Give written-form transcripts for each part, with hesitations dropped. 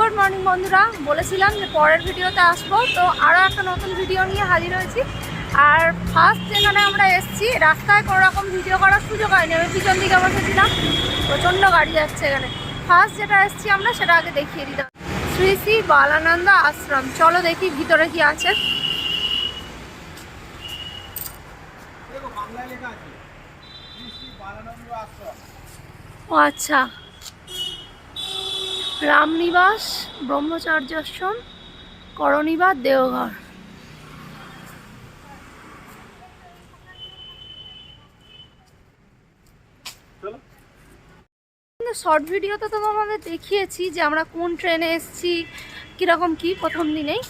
Good morning বন্ধুরা, বলেছিলাম যে পরের ভিডিওতে আসবো, তো আরও একটা নতুন ভিডিও নিয়ে হাজির হয়েছি। আর ফার্স্ট যেখানে আমরা এসেছি রাস্তায় কোনো রকম ভিডিও করার সুযোগ হয়নি, আমি পিছন দিকে বসেছিলাম, প্রচণ্ড গাড়ি যাচ্ছে এখানে। ফার্স্ট যেটা এসেছি আমরা সেটা আগে দেখিয়ে দিতাম, শ্রী শ্রী বালানন্দ আশ্রম। চলো দেখি ভিতরে কি আছে। ও আচ্ছা, রামনিবাস ব্রহ্মচার্যাশ্রম করণীবাদ দেওঘর। শর্ট ভিডিওতে তো তোমাদের দেখিয়েছি যে আমরা কোন ট্রেনে এসেছি, কীরকম কি। প্রথম দিনেই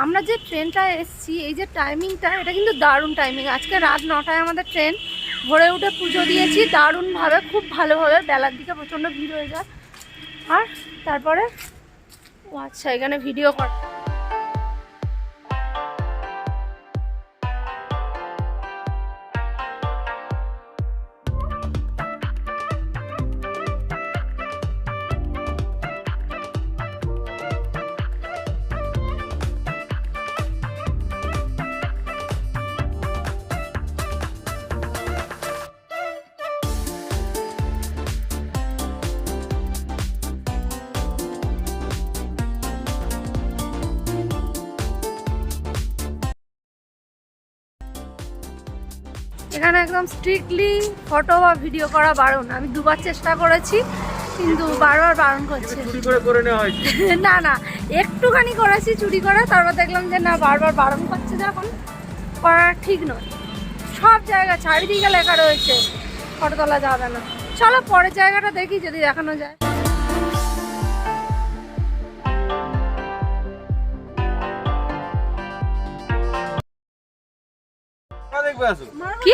আমরা যে ট্রেনটায় এসেছি, এই যে টাইমিংটা, এটা কিন্তু দারুণ টাইমিং। আজকে রাত 9টায় আমাদের ট্রেন। ভোরে উঠে পুজো দিয়েছি দারুণভাবে, খুব ভালোভাবে। বেলার দিকে প্রচণ্ড ভিড় হয়ে যায়। আর তারপরে ও আচ্ছা, এখানে ভিডিও কর। এখানে একদম স্ট্রিক্টলি ফটো বা ভিডিও করা বারণ। আমি দুবার চেষ্টা করেছি কিন্তু বারবার বারণ করছে। না না, একটুখানি করেছি চুরি করে, তারপর দেখলাম যে না, বারবার বারণ করছে, যখন করা ঠিক নয়। সব জায়গা চারিদিকে লেখা রয়েছে ফটো তোলা যাবে না। চলো পরের জায়গাটা দেখি, যদি দেখানো যায়। কি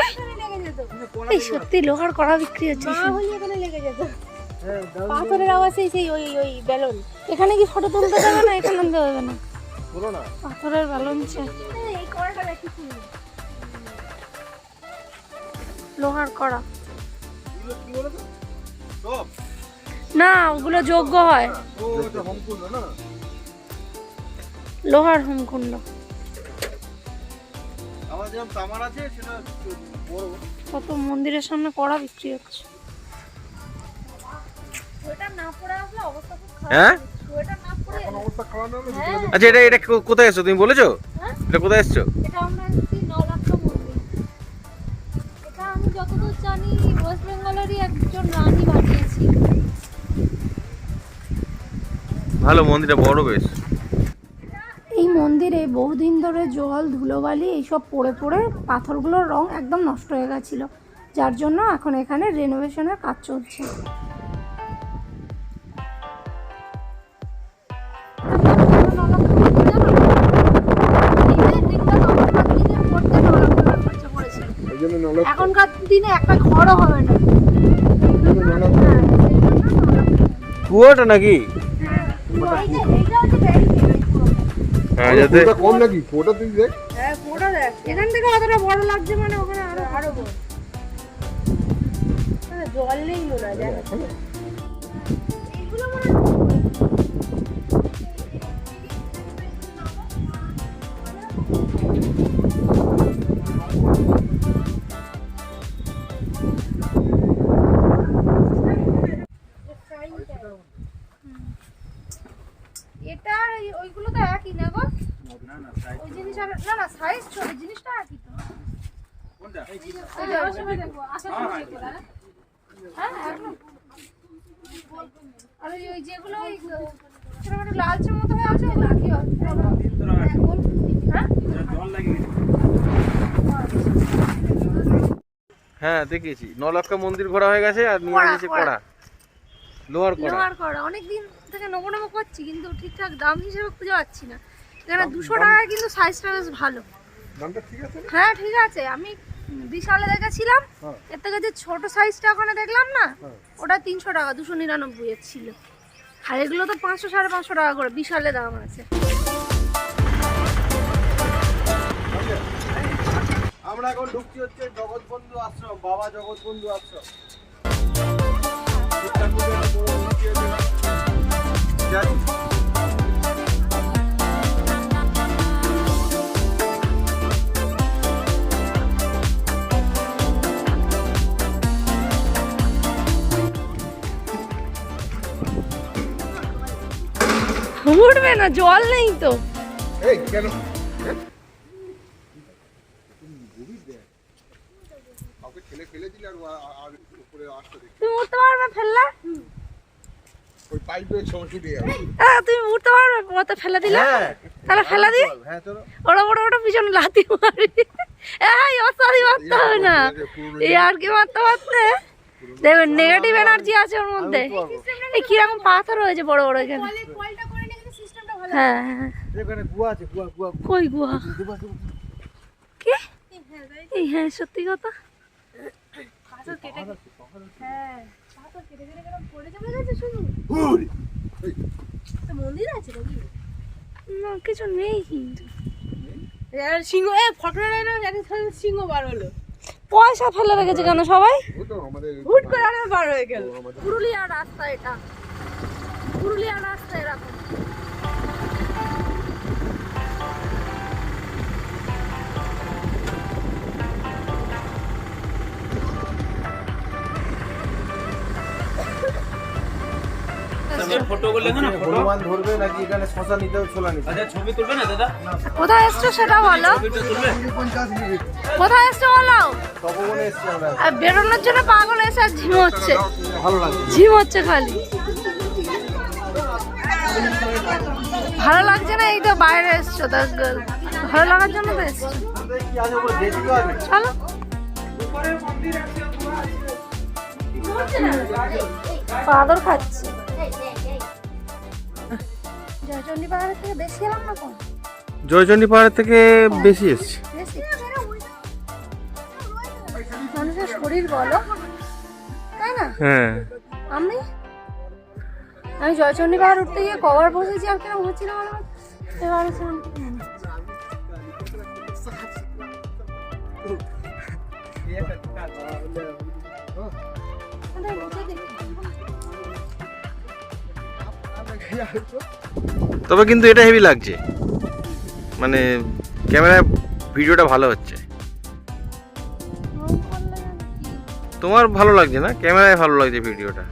এই সত্যি লোহার কড়া বিক্রি হচ্ছে? পাথরের আওয়াজে সেই ওই বেলুন। এখানে কি ফটো তুলতে দেবে না? এখানে দেবে না, পাথরের বেলুন। লোহার কড়া না, ওগুলো যোগ্য হয়। লোহার হোমকুণ্ড। কত মন্দিরের সামনে কড়া বিক্রি হচ্ছে। হ্যাঁ আচ্ছা, এটা কোথায় এসছো তুমি বলেছো? এটা কোথায় এসছো? এটা আমরা এসেছি নলাক্কা মন্দির। এটা আমি যতদূর জানি ওয়েস্ট বেঙ্গলেরই একজন রানী বানিয়েছি। ভালো মন্দিরটা, বড় বেশ। এই মন্দিরে বহুদিন ধরে জল, ধুলোবালি এইসব পড়ে পড়ে পাথরগুলোর রং একদম নষ্ট হয়ে গেছিলো, যার জন্য এখন এখানে রেনোভেশনের কাজ চলছে। এখনকার দিনে একটা ঘরও হবে না। কুয়োটা নাকি? এখান থেকে অতটা বড় লাগছে, মানে ওখানে আরো বড়। জল নেই মনে হয়। এইগুলো মনে হয় এটা, ওইগুলো তো একই না গো? ওই জিনিস না না, সাইজ ছোট, জিনিসটা একই তো। কোনটা? আর ওই যেগুলো ওই লালচে মতো হয়ে আছে, ওগুলো কি হয়? হ্যাঁ দেখেছি, নলক্কা মন্দির ঘোরা হয়ে গেছে। আর নিয়ে গেছে কড়া, লোহার কড়া। অনেকদিন থেকে নেবো নেবো করছি, কিন্তু ঠিকঠাক দাম হিসেবে খুঁজে পাচ্ছি না। এখানে 200 টাকায় কিন্তু সাইজটা বেশ ভালো। হ্যাঁ ঠিক আছে, আমি বিশালে দেখেছিলাম, এর থেকে যে ছোট সাইজটা ওখানে দেখলাম না, ওটা 300 টাকা, 299 এর ছিল। আর এগুলো তো 500 550 টাকা করে বিশালে দাম আছে। আমরা এখন ঢুকছি হচ্ছে জগৎবন্ধু আশ্রম, বাবা জগৎবন্ধু আশ্রম। যাই। উঠবে না, জল নেই তো। এই কেন তুমি উঠতে পারবে ফেললা? ওই পাইপের সমস্যা দিয়ে যাবে। হ্যাঁ তুমি উঠতে পারবে, ওতে ফেলে দিলে। তাহলে ফেলে দিই। হ্যাঁ চলো। ওটা পিছনে লাথি মারি। এই অসারি মারতে হবে না, এই আর কি মারতে পারতে। দেখবেন নেগেটিভ এনার্জি আছে ওর মধ্যে। এই কিরকম পাথর হয়েছে বড় বড় এখানে। হ্যাঁ হ্যাঁ। এখানে গুয়া আছে, গুয়া গুয়া। কই গুহা? কি? এই হ্যাঁ সত্যি কথা। না কিছু নেই কিন্তু। সিংহ সিংহ বার হলো, পয়সা ফেলে রেখেছে কেন সবাই? হুট করে আরো বার হয়ে গেল। পুরুলিয়ার রাস্তা এটা, পুরুলিয়ার রাস্তা এরকম। হনুমান ধরবে নাকি এখানে শশা নিতে হবে, ছোলা নিতে হবে? ছবি তুলবে না দাদা? কোথায় এসছো সেটা বলো, কোথায় এসছো বলো। তপবনে এসছি আমরা। আর বেরোনোর জন্য পাগল এসে আর ঝিম হচ্ছে, ভালো লাগছে। ঝিম হচ্ছে খালি। ভালো লাগছে না, এই তো বাইরে এসছো, তা ভালো লাগার জন্য তো এসছো। কি আছে বলে দেখি তো আগে। চলো। পাদর খাচ্ছি। জয়চন্ডী পাহাড়ের থেকে বেশি এলাম না কম? জয়চন্ডী পাহাড়ের থেকে বেশি এসছি। বেশি। মানুষের শরীর বলো, তাই না? হ্যাঁ আমি জয়চন্ডী পাহাড় উঠতে গিয়ে কভার বসেছি আর কেন হচ্ছিল বলো। এবার তবে কিন্তু এটা হেভি লাগছে, মানে ক্যামেরায় ভিডিওটা ভালো হচ্ছে। তোমার ভালো লাগছে না, ক্যামেরায় ভালো লাগছে ভিডিওটা।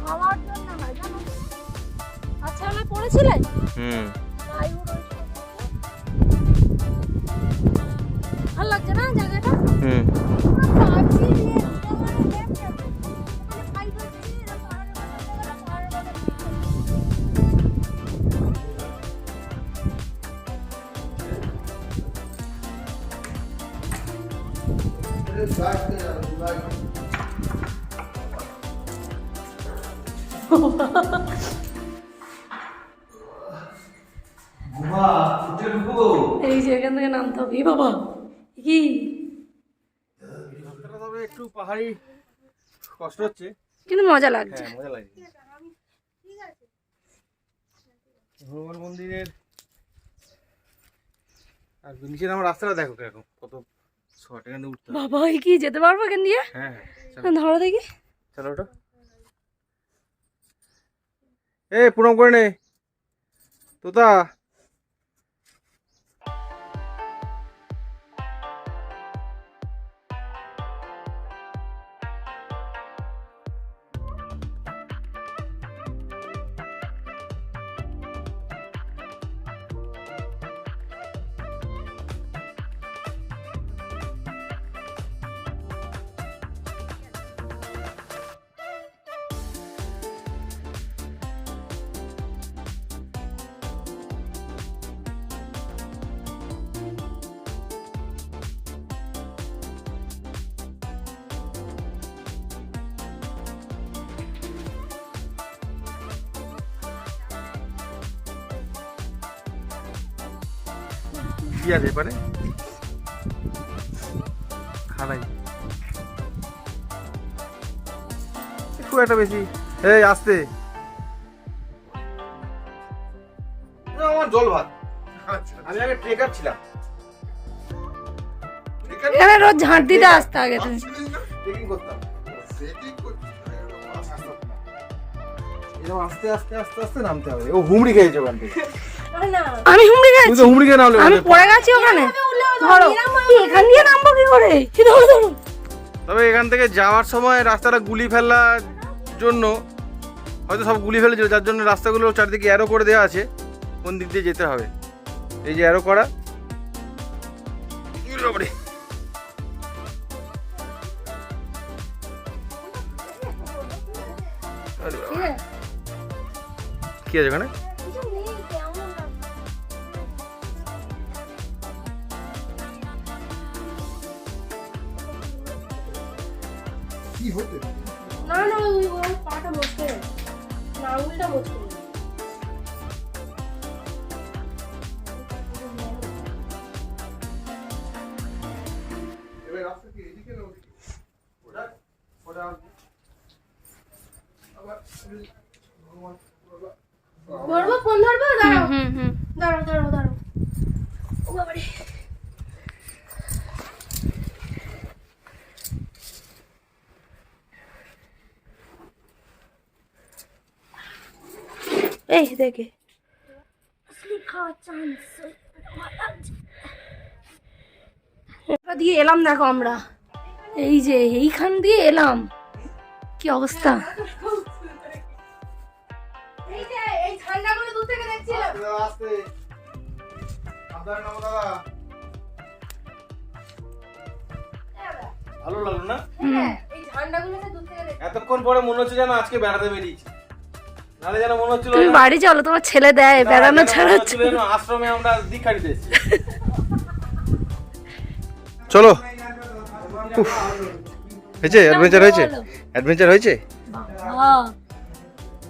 হাওয়ার জন্য হয় জানো। আচ্ছা হলে পড়েছিলে? ভালো লাগছে না জায়গাটা? এই যে এখান থেকে নামতে হবে। বাবা কি তবে একটু পাহাড়ি কষ্ট হচ্ছে, কিন্তু মজা লাগছে। হ্যাঁ মজা লাগছে। হনুমান মন্দিরের আর নিচে আমার রাস্তাটা দেখো কিরকম, কত শর্ট, এখান থেকে উঠতে হবে। বাবা এই কি যেতে পারবো এখান দিয়ে? হ্যাঁ হ্যাঁ ধরো দেখি। চলো ওটা। এই প্রণাম করে নে তোতা। কি আছে এবারে খাড়াই খুব একটা বেশি। এই আসতে আমার জল ভাত। আমি আগে ট্রেকার ছিলাম, এখানে রোজ ঝাঁট দিতে আসতে আগে তুমি। ট্রেকিং করতাম। এরকম আস্তে আস্তে আস্তে আস্তে নামতে হবে। ও হুমড়ি খেয়েছে ওখান থেকে। আমি হুমড়ি তুই গেছি, তো হুমড়ি খেয়ে নামলে আমি পড়ে গেছি ওখানে। ধরো এখান দিয়ে নামবো কি করে? ধরো ধরো। তবে এখান থেকে যাওয়ার সময় রাস্তাটা গুলি ফেলার জন্য হয়তো সব গুলি ফেলেছিল, যার জন্য রাস্তাগুলো চারদিকে অ্যারো করে দেওয়া আছে কোন দিক দিয়ে যেতে হবে। এই যে অ্যারো করা। ইরে বাবারে। আরে বাবা। কি আছে ওখানে? কি হতে না না ওই পাটা বসে না, আঙুলটা বসে। এবার রাস্তা কি এদিকে না ওদিকে? ওটা ওটা আবার ধরবো, ফোন ধরবো, দাঁড়াও দাঁড়াও দাঁড়াও দাঁড়াও। ও বাবারে, এই দেখে দিয়ে এলাম। দেখো আমরা এই যে এইখান দিয়ে এলাম, কি অবস্থা। এই যে এই ঝান্ডাগুলো দূর থেকে দেখছিলাম। আস্তে সাবধানে নামো দাদা। ভালো লাগলো না? হ্যাঁ, এই ঝান্ডাগুলোকে দূর থেকে দেখছিলাম। এতক্ষণ পরে মনে হচ্ছে যেন আজকে বেড়াতে বেরিয়েছি, নাহলে যেন মনে হচ্ছিল তুমি বাড়ি চলো, তোমার ছেলে দেয় বেড়ানো ছাড়াচ্ছে। আশ্রমে আমরা দীক্ষা দিতে এসেছি। চলো। উফ, হয়েছে অ্যাডভেঞ্চার হয়েছে, অ্যাডভেঞ্চার হয়েছে।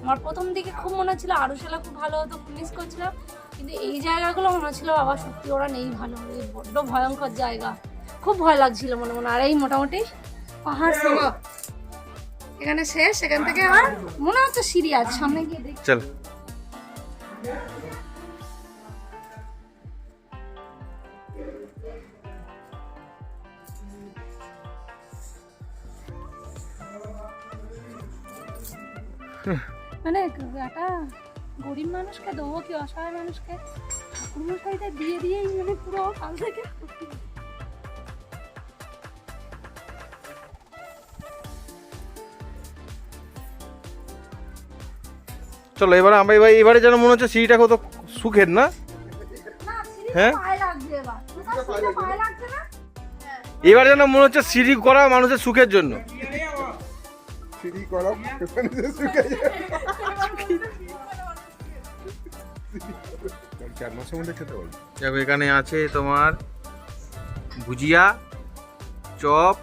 আমার প্রথম দিকে খুব মনে হচ্ছিল আরুশালা খুব ভালো হতো, মিস করছিলাম, কিন্তু এই জায়গাগুলো মনে হচ্ছিল বাবা সত্যি ওরা নেই ভালো, এই বড্ড ভয়ঙ্কর জায়গা, খুব ভয় লাগছিল মনে মনে। আর এই মোটামুটি পাহাড় সমাপ, এখানে শেষ, এখান থেকে আর মনে হচ্ছে সিঁড়ি আছে সামনে গিয়ে দেখি। চল। মানে একটা গরিব মানুষকে দেবো কি অসহায় মানুষকে ঠাকুরমশাইটা দিয়ে দিয়েই মানে পুরো কাল থেকে। চলো এবারে আমরা এবারে যেন মনে হচ্ছে সিঁড়িটা কত সুখের না। হ্যাঁ এবার যেন মনে হচ্ছে সিঁড়ি করা মানুষের সুখের জন্য। সিঁড়ি করা শুকাই যায়। 4 মাসের মধ্যে খেতে পারবো। দেখো এখানে আছে তোমার ভুজিয়া, চপ,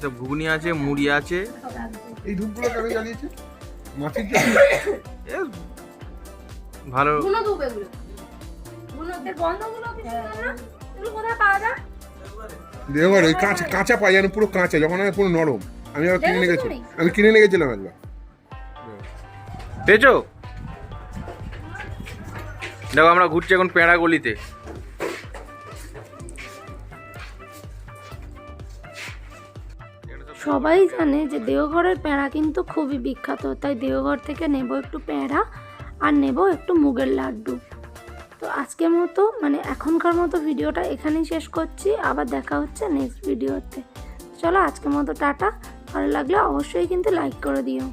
সব ঘুগনি আছে, মুড়ি আছে। এই ধূপগুলো কেন জ্বালিয়েছে? মাছের জন্য? এ, ভালো। দেওয়ার ওই কাঁচা কাঁচা পাই যেন পুরো কাঁচা, যখন আমি পুরো নরম। আমি আবার কিনে নিয়ে গেছিলাম, আমি কিনে নিয়ে গেছিলাম একবার। পেয়েছো? দেখো আমরা ঘুরছি এখন পেঁড়া গলিতে। সবাই জানে যে দেওঘরের প্যাঁড়া কিন্তু খুবই বিখ্যাত, তাই দেওঘর থেকে নেব একটু প্যাঁড়া আর নেব একটু মুগের লাড্ডু। তো আজকের মতো মানে এখনকার মতো ভিডিওটা এখানেই শেষ করছি, আবার দেখা হচ্ছে নেক্সট ভিডিওতে। চলো আজকের মতো টাটা। ভালো লাগলে অবশ্যই কিন্তু লাইক করে দিও।